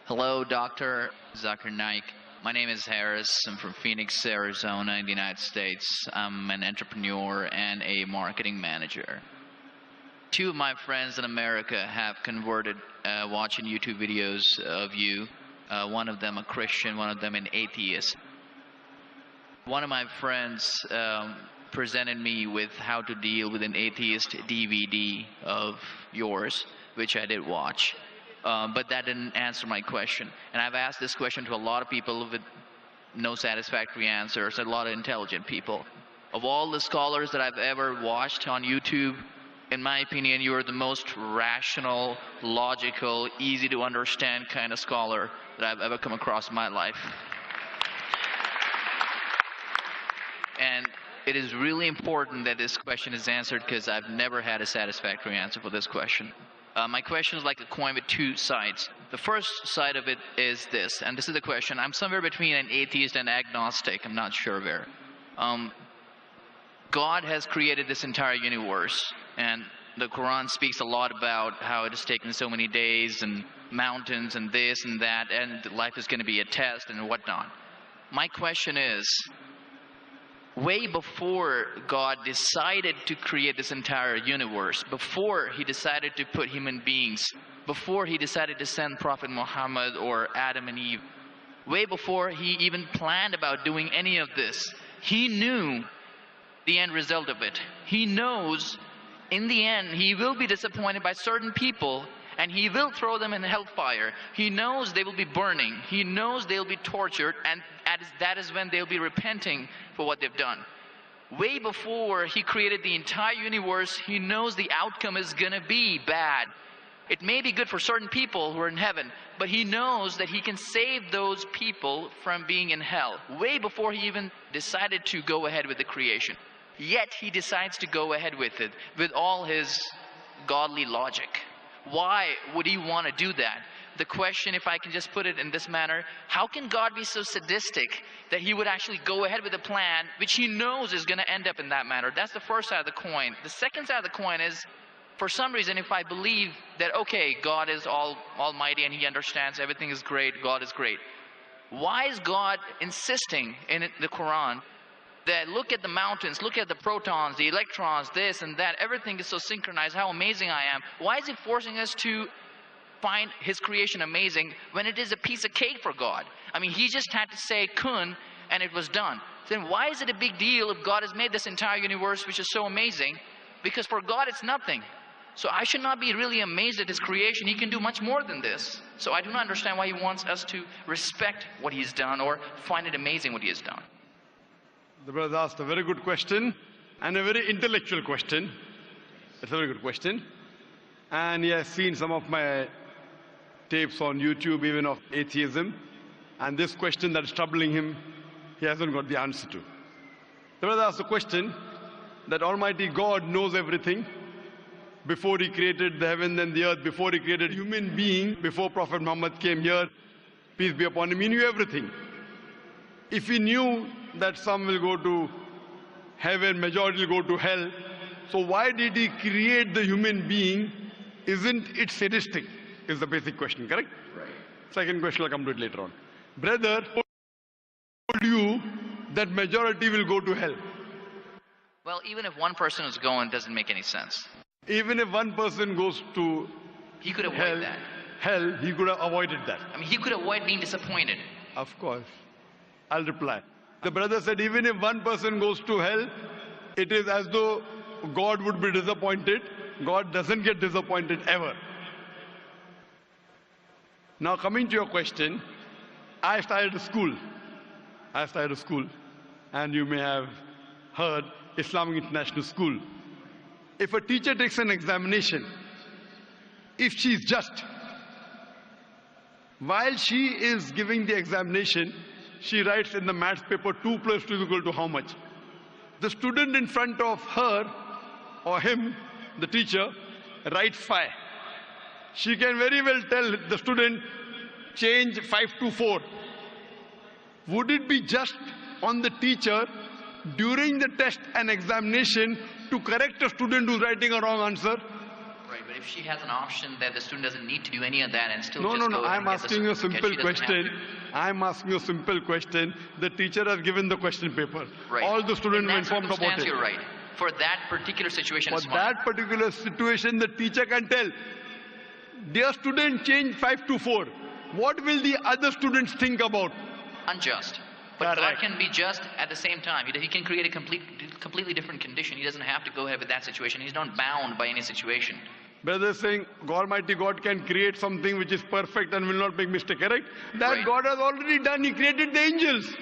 Hello, Dr. Zakir Naik. My name is Harris. I'm from Phoenix, Arizona, in the United States. I'm an entrepreneur and a marketing manager. Two of my friends in America have converted watching YouTube videos of you. One of them a Christian, one of them an atheist. One of my friends presented me with how to deal with an atheist DVD of yours, which I did watch. But that didn't answer my question. And I've asked this question to a lot of people with no satisfactory answers, a lot of intelligent people. Of all the scholars that I've ever watched on YouTube, in my opinion, you are the most rational, logical, easy to understand kind of scholar that I've ever come across in my life. And it is really important that this question is answered because I've never had a satisfactory answer for this question. My question is like a coin with two sides. The first side of it is this, and this is the question. I'm somewhere between an atheist and agnostic. I'm not sure where. God has created this entire universe, and the Quran speaks a lot about how it has taken so many days and mountains and this and that, and life is going to be a test and whatnot. My question is, way before God decided to create this entire universe, before he decided to put human beings, before he decided to send Prophet Muhammad or Adam and Eve, way before he even planned about doing any of this, he knew the end result of it. He knows in the end he will be disappointed by certain people and he will throw them in hellfire. He knows they will be burning. He knows they'll be tortured, and that is when they'll be repenting for what they've done. Way before he created the entire universe, he knows the outcome is going to be bad. It may be good for certain people who are in heaven, but he knows that he can save those people from being in hell. Way before he even decided to go ahead with the creation. Yet he decides to go ahead with it, with all his godly logic. Why would he want to do that? The question, if I can just put it in this manner, how can God be so sadistic that he would actually go ahead with a plan which he knows is going to end up in that manner? That's the first side of the coin. The second side of the coin is, for some reason, if I believe that, okay, God is almighty and he understands everything is great, God is great. Why is God insisting in the Quran that look at the mountains, look at the protons, the electrons, this and that, everything is so synchronized, how amazing I am. Why is he forcing us to find his creation amazing when it is a piece of cake for God? I mean, he just had to say kun and it was done. Then why is it a big deal if God has made this entire universe which is so amazing? Because for God it's nothing. So I should not be really amazed at his creation. He can do much more than this. So I do not understand why he wants us to respect what he's done or find it amazing what he has done. The brother asked a very good question and a very intellectual question. It's a very good question. And he has seen some of my tapes on YouTube, even of atheism. And this question that is troubling him, he hasn't got the answer to. The brother asked a question that Almighty God knows everything. Before he created the heaven and the earth, before he created human being, before Prophet Muhammad came here, peace be upon him, he knew everything. If he knew that some will go to heaven, majority will go to hell, so why did he create the human being? Isn't it sadistic? Is the basic question, correct? Right. Second question, I'll come to it later on. Brother told you that majority will go to hell. Well, even if one person is going, it doesn't make any sense. Even if one person goes to he could avoid hell, he could have avoided that. I mean, he could avoid being disappointed. Of course. I'll reply. The brother said, even if one person goes to hell, it is as though God would be disappointed. God doesn't get disappointed ever. Now coming to your question, I started a school. And you may have heard Islamic International School. If a teacher takes an examination, if she is just, while she is giving the examination, she writes in the maths paper 2 plus 2 is equal to how much? The student in front of her or him, the teacher, writes 5. She can very well tell the student, change 5 to 4. Would it be just on the teacher during the test and examination to correct a student who's writing a wrong answer? Right, but if she has an option that the student doesn't need to do any of that and still No, just no, go no. ahead I'm and get the asking you a certificate, simple she doesn't have question. to. I'm asking you a simple question. The teacher has given the question paper. Right. All the students In were that informed about circumstance, it. you're right. For that particular situation, For it's fine. that particular situation, the teacher can tell, dear student, change 5 to 4. What will the other students think about? Unjust. But God Correct. can be just at the same time. He can create a completely different condition. He doesn't have to go ahead with that situation. He's not bound by any situation. Brother is saying Almighty God can create something which is perfect and will not make mistake, correct? That Right. God has already done. He created the angels.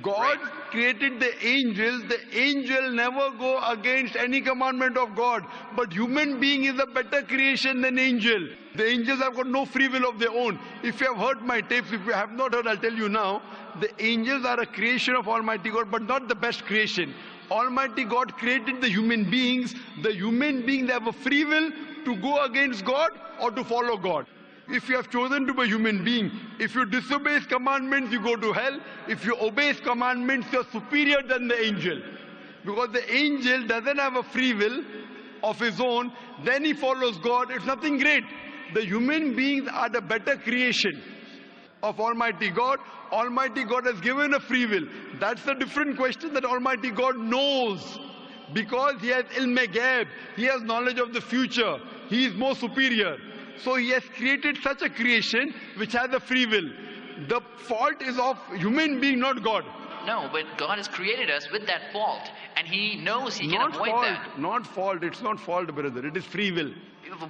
God Right. created the angels. The angel never go against any commandment of God. But human being is a better creation than angel. The angels have got no free will of their own. If you have heard my tapes, if you have not heard, I'll tell you now. The angels are a creation of Almighty God, but not the best creation. Almighty God created the human beings. The human beings have a free will to go against God or to follow God. If you have chosen to be a human being, if you disobey His commandments, you go to hell. If you obey His commandments, you're superior than the angel. Because the angel doesn't have a free will of his own, then he follows God. It's nothing great. The human beings are the better creation of Almighty God. Almighty God has given a free will. That's a different question that Almighty God knows. Because He has ilm-e-ghaib, He has knowledge of the future. He is more superior. So He has created such a creation which has a free will. The fault is of human being, not God. No, but God has created us with that fault. And He knows He can Not avoid fault, that. not fault. It's not fault, brother. It is free will.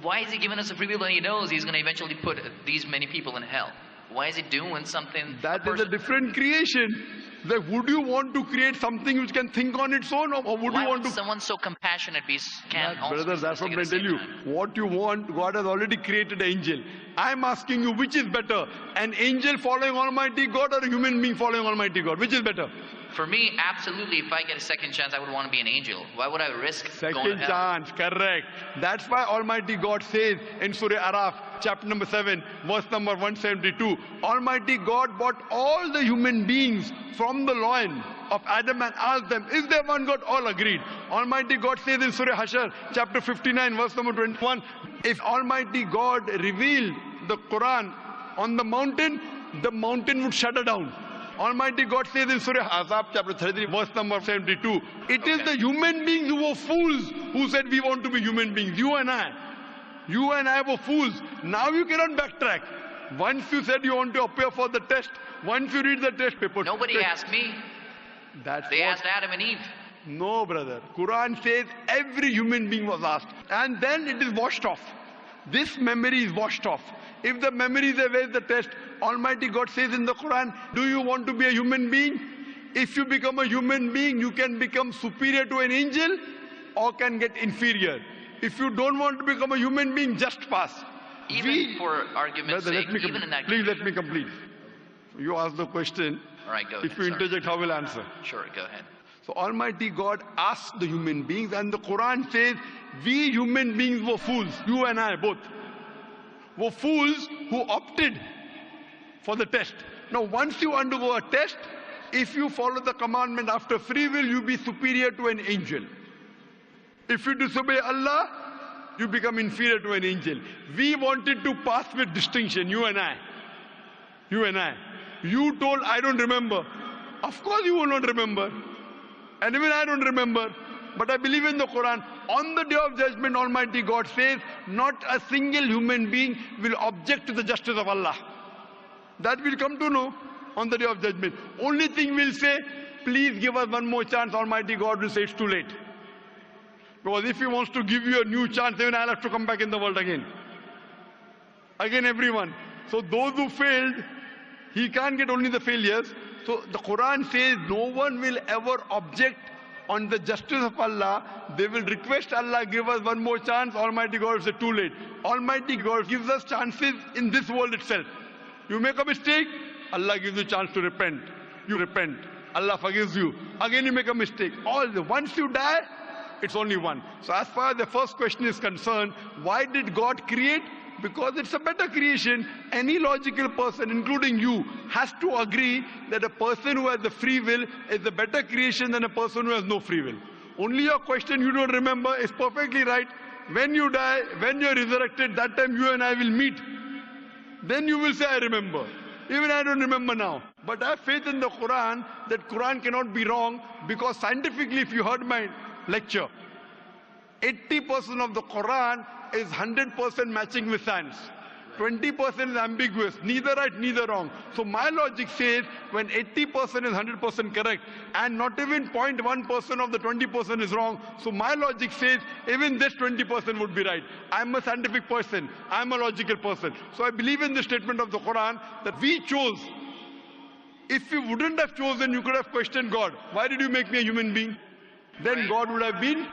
Why is He giving us a free will when He knows He's going to eventually put these many people in hell? Why is He doing something? That is a different creation. Like, would you want to create something which can think on its own, or would Why you want would to? someone so compassionate can also Brother, be that's what sadistic I at the tell same you. time? What you want, God has already created an angel. I'm asking you, which is better? An angel following Almighty God or a human being following Almighty God? Which is better? For me, absolutely, if I get a second chance, I would want to be an angel. Why would I risk going to Second hell? chance, correct. That's why Almighty God says in Surah Araf, chapter number 7, verse number 172, Almighty God brought all the human beings from the loin of Adam and asked them, is there one God? All agreed. Almighty God says in Surah Hashar, chapter 59, verse number 21, if Almighty God revealed the Quran on the mountain would shudder down. Almighty God says in Surah Azab, chapter 33, verse number 72, it is the human beings who were fools who said we want to be human beings. You and I were fools. Now you cannot backtrack. Once you said you want to appear for the test, once you read the test paper. Nobody asked me. They asked Adam and Eve. No, brother. Quran says every human being was asked. And then it is washed off. This memory is washed off. If the memory is there, where is the test? Almighty God says in the Quran, do you want to be a human being? If you become a human being, you can become superior to an angel or can get inferior. If you don't want to become a human being, just pass. Even for argument's Brother, sake, even in that please condition. let me complete. You ask the question. All right, go If ahead. you Sorry. interject, how will I answer? Sure, go ahead. So Almighty God asked the human beings, and the Quran says, we human beings were fools, you and I both, were fools who opted for the test. Now once you undergo a test, if you follow the commandment after free will, you be superior to an angel. If you disobey Allah, you become inferior to an angel. We wanted to pass with distinction, you and I. You and I. You told, I don't remember. Of course you will not remember. And even I don't remember. But I believe in the Quran. On the day of judgment, Almighty God says, not a single human being will object to the justice of Allah. That will come to know on the day of judgment. Only thing we'll say, please give us one more chance. Almighty God will say it's too late. Because if He wants to give you a new chance, even I'll have to come back in the world again. Again, everyone. So those who failed, He can't get only the failures. So the Quran says no one will ever object on the justice of Allah. They will request Allah, give us one more chance. Almighty God will say too late. Almighty God gives us chances in this world itself. You make a mistake, Allah gives you a chance to repent. You repent. Allah forgives you. Again you make a mistake. Once you die, it's only one. So as far as the first question is concerned, why did God create? Because it's a better creation. Any logical person, including you, has to agree that a person who has the free will is a better creation than a person who has no free will. Only your question you don't remember is perfectly right. when you die, when you're resurrected, that time you and I will meet. Then you will say, I remember. Even I don't remember now. But I have faith in the Quran that Quran cannot be wrong, because scientifically, if you heard my lecture, 80% of the Quran is 100% matching with science. 20% is ambiguous, neither right, neither wrong. So my logic says when 80% is 100% correct and not even 0.1% of the 20% is wrong, so my logic says even this 20% would be right. I'm a scientific person, I'm a logical person. So I believe in the statement of the Quran that we chose. If you wouldn't have chosen, you could have questioned God. Why did you make me a human being? Then God would have been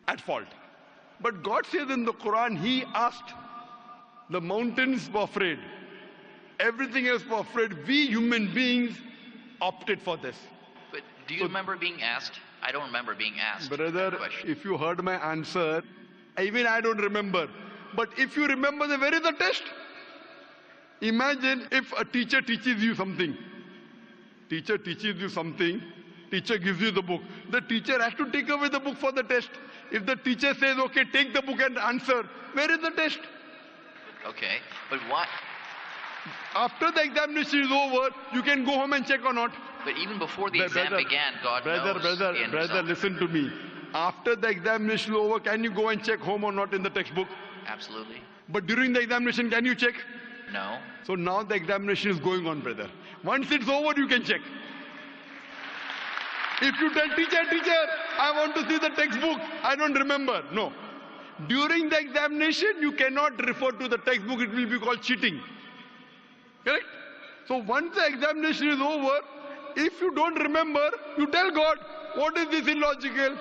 at fault. But God says in the Quran, He asked. The mountains were afraid. Everything else was afraid. We human beings opted for this. But do you remember being asked? I don't remember being asked. Brother, if you heard my answer, even I don't remember. But if you remember, where is the test? Imagine if a teacher teaches you something. Teacher teaches you something. Teacher gives you the book. The teacher has to take away the book for the test. If the teacher says, okay, take the book and answer, where is the test? Okay, but why? After the examination is over, you can go home and check or not. But even before the exam began, God knows. Brother, listen to me. After the examination is over, can you go and check home or not in the textbook? Absolutely. But during the examination, can you check? No. So now the examination is going on, brother. Once it's over, you can check. If you tell teacher, I want to see the textbook, I don't remember. No. During the examination, you cannot refer to the textbook. It will be called cheating. Correct? So once the examination is over, if you don't remember, you tell God, what is this illogical?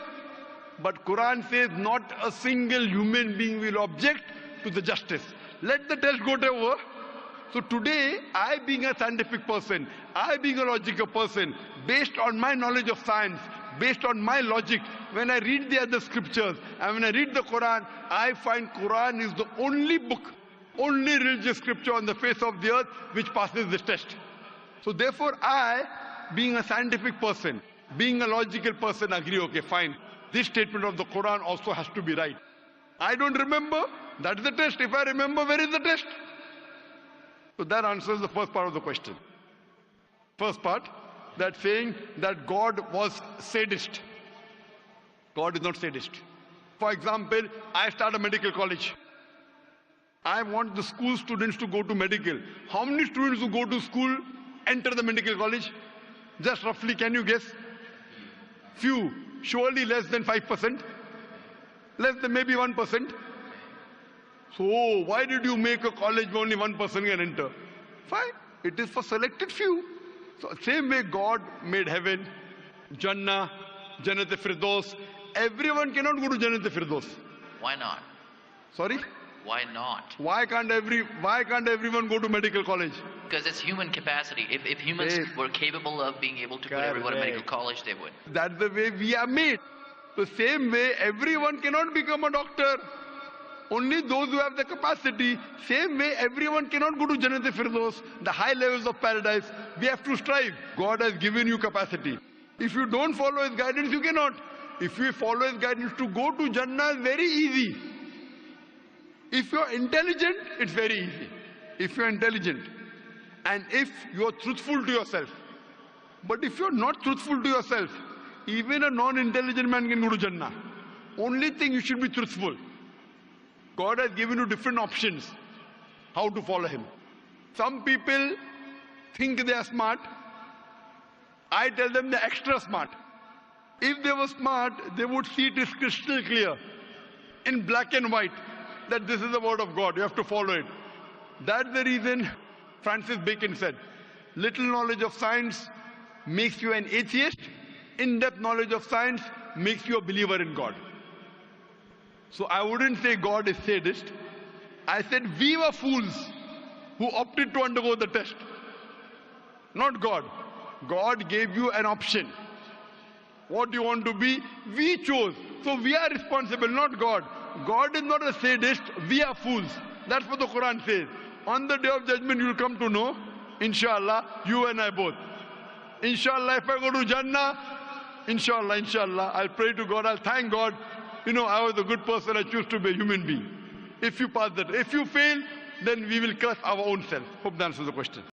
But Quran says not a single human being will object to the justice. Let the test go over. So today, I being a scientific person, I being a logical person, based on my knowledge of science, based on my logic, when I read the other scriptures and when I read the Quran, I find Quran is the only book, only religious scripture on the face of the earth which passes this test. So therefore I, being a scientific person, being a logical person, agree, okay, fine. This statement of the Quran also has to be right. I don't remember, that's the test. If I remember, where is the test? So that answers the first part of the question. First part, that saying that God was sadist. God is not sadist. For example, I start a medical college. I want the school students to go to medical. How many students who go to school enter the medical college? Just roughly, can you guess? Few. Surely less than 5%. Less than maybe 1%. So why did you make a college where only 1% can enter? Fine. It is for selected few. So same way God made heaven, Jannah, Jannat-e-Firdaus. Everyone cannot go to Jannat-e-Firdaus. Why not? Sorry? Why not? Why can't everyone go to medical college? Because it's human capacity. If humans were capable of being able to put everyone in medical college, they would. That's the way we are made. The same way everyone cannot become a doctor. Only those who have the capacity. Same way everyone cannot go to Jannat-e-Firdaus, the high levels of paradise. We have to strive. God has given you capacity. If you don't follow His guidance, you cannot. If you follow His guidance, to go to Jannah is very easy. If you're intelligent, it's very easy. If you're intelligent and if you're truthful to yourself. But if you're not truthful to yourself, even a non-intelligent man can go to Jannah. Only thing, you should be truthful. God has given you different options how to follow Him. Some people think they are smart. I tell them they're extra smart. If they were smart, they would see it is crystal clear, in black and white, that this is the word of God. You have to follow it. That's the reason Francis Bacon said, little knowledge of science makes you an atheist. In-depth knowledge of science makes you a believer in God. So I wouldn't say God is sadist. I said we were fools who opted to undergo the test. Not God. God gave you an option. What do you want to be? We chose. So we are responsible, not God. God is not a sadist. We are fools. That's what the Quran says. On the day of judgment, you will come to know, inshallah, you and I both. Inshallah, if I go to Jannah, inshallah, I'll pray to God, I'll thank God. you know, I was a good person, I choose to be a human being. If you pass that, if you fail, then we will curse our own self. Hope that answers the question.